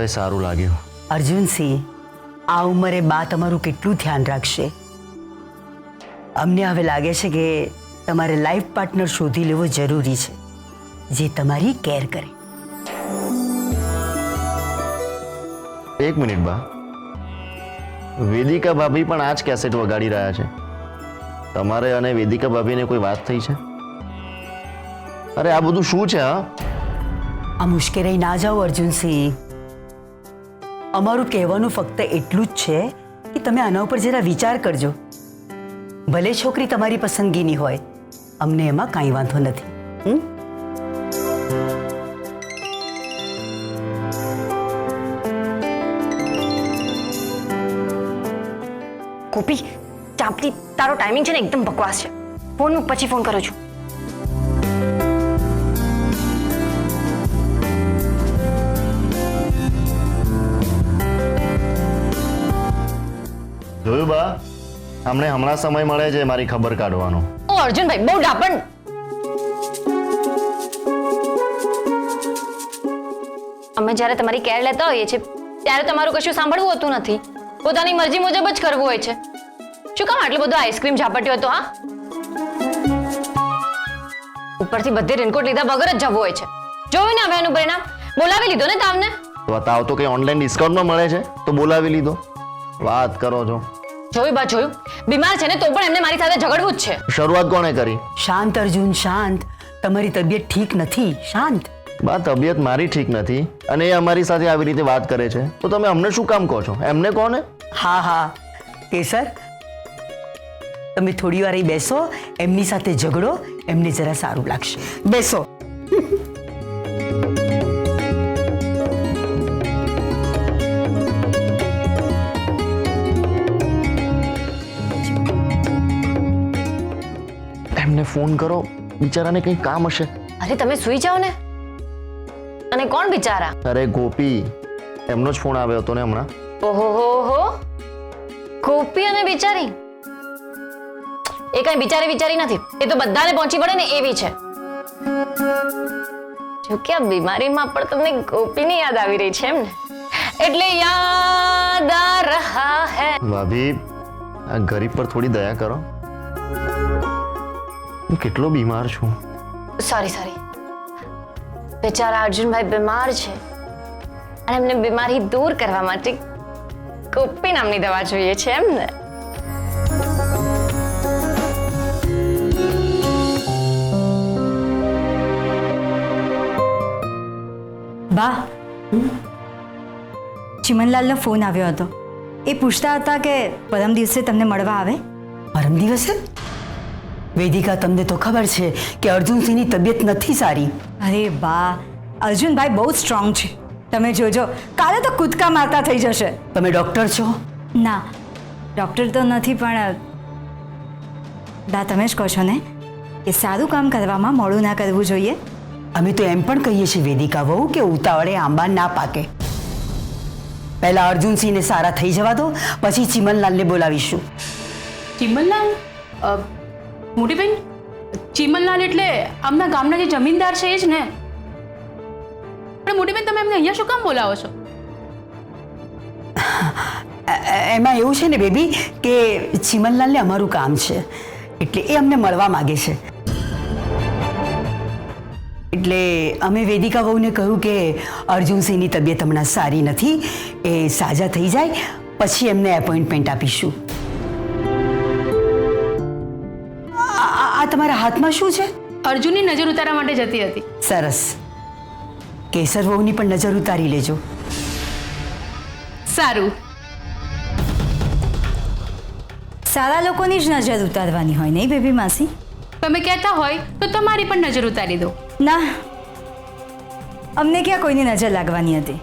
હવે સારું લાગ્યું. અર્જુનસિંહ, આ ઉંમરે બા તમારું કેટલું ધ્યાન રાખશે? અમને હવે લાગે છે કે તમારે લાઈફ પાર્ટનર શોધી લેવો જરૂરી છે જે તમારી કેર કરે. એક મિનિટ બા, વેદિકા ભાભી પણ આ જ કેસેટ વગાડી રહ્યા છે. તમારે અને વેદિકા ભાભીને કોઈ વાત થઈ છે? અરે આ બધું શું છે? હા, આ મુશ્કેલી ના જાઓ અર્જુનસિંહ. અમારું કહેવાનું ફક્ત એટલું જ છે કે તમે આના ઉપર જરા વિચાર કરજો. ભલે છોકરી તમારી પસંદગીની હોય, અમને એમાં કાંઈ વાંધો નથી. ગોપી, ચાંપતી, તારો ટાઈમિંગ છે ને એકદમ બકવાસ છે. ફોન મૂક, પછી ફોન કરું છું. જોયું બા, અમને હમણાં સમય મળે છે મારી ખબર કાઢવાનો. ઓ અર્જુનભાઈ, બહુ ડાપણ. અમે જ્યારે તમારી કેર લેતા હોઈએ છીએ ત્યારે તમારું કશું સાંભળવું હોતું નથી. પોતાની મરજી મુજબ જ કરવું હોય છે. શું કામ આટલું બધું આઈસ્ક્રીમ ઝાપટ્યો હતો? હા, ઉપરથી બધે રેનકોટ લીધા વગર જ જવું હોય છે. જોયું ને હવે એનું પરિણામ. બોલાવી લીધો ને તમને. બતાવ તો કઈ ઓનલાઈન ડિસ્કાઉન્ટમાં મળે છે તો બોલાવી લીધો. વાત કરો છો. જોયું બા, જોયું. બીમાર છે ને તો પણ એમને મારી સાથે ઝઘડવું જ છે. શરૂઆત કોણે કરી? શાંત અર્જુન, શાંત. તમારી તબિયત ઠીક નથી, શાંત. બા, તબિયત મારી ઠીક નથી અને એ અમારી સાથે આવી રીતે વાત કરે છે તો તમે અમને શું કામ કહો છો? એમને કોને? હા હા કેસર, તમે થોડી વાર અહીં બેસો, એમની સાથે ઝઘડો, એમને જરા સારું લાગશે. બેસો. એમને ફોન કરો, બિચારાને કંઈ કામ હશે. અરે તમે સુઈ જાઓ ને. અને કોણ બિચારા? અરે ગોપી, એમનો જ ફોન આવ્યો હતો ને હમણાં. ઓહો હો, ગોપી અને બિચારી. એ કઈ બિચારી નથી, એ તો બધાને પહોંચી પડે ને એવી છે. જો કે આ બીમારીમાં પણ તમને ગોપીની યાદ આવી રહી છે એમ ને? એટલે યાદ આ રહા હે. ભાભી, આ ગરીબ પર થોડી દયા કરો. હું કેટલો બીમાર છું. સોરી. બેચારા અર્જુનભાઈ બીમાર છે અને એમને બીમારી દૂર કરવા માટે ગોપી નામની દવા જોઈએ છે એમ ને? બા, ચિમનલાલનો ફોન આવ્યો હતો. એ પૂછતા હતા કે પરમ દિવસે તમને મળવા આવે. પરમ દિવસે? વેદિકા, તમને તો ખબર છે કે અર્જુનસિંહની તબિયત નથી સારી. અરે બા, અર્જુનભાઈ બહુ સ્ટ્રોંગ છે. તમે જોજો, કાલે તો કૂદકા મારતા થઈ જશે. તમે ડોક્ટર છો? ના, ડૉક્ટર તો નથી, પણ બા તમે જ કહો છો ને કે સારું કામ કરવામાં મોડું ના કરવું જોઈએ. અમે તો એમ પણ કહીએ છીએ વેદિકા વહુ કે ઉતાવળે આંબા ના પાકે. પહેલા અર્જુનસિંહને સારા થઈ જવા દો, પછી ચિમનલાલને બોલાવીશું. ચિમનલાલ? મોટી બેન, ચિમનલાલ એટલે આમના ગામના જે જમીનદાર છે એ જ ને? પણ મોટી બેન, તમે એમને અહીંયા શું કામ બોલાવો છો? એમાં એવું છે ને બેબી કે ચિમનલાલને અમારું કામ છે એટલે એ અમને મળવા માગે છે. એટલે અમે વેદિકા વહુને કહ્યું કે અર્જુનસિંહની તબિયત હમણાં સારી નથી, એ સાજા થઈ જાય પછી એમને એપોઇન્ટમેન્ટ આપીશું. આ તમારા હાથમાં શું છે? અર્જુનની નજર ઉતારવા માટે જતી હતી. સરસ. કેસર વહુની પણ નજર ઉતારી લેજો. સારું. સારા લોકોની જ નજર ઉતારવાની હોય નહીં બેબી માસી? તમે કહેતા હોય તો તમારી પણ નજર ઉતારી દો. ના, અમને ક્યાં કોઈની નજર લાગવાની હતી.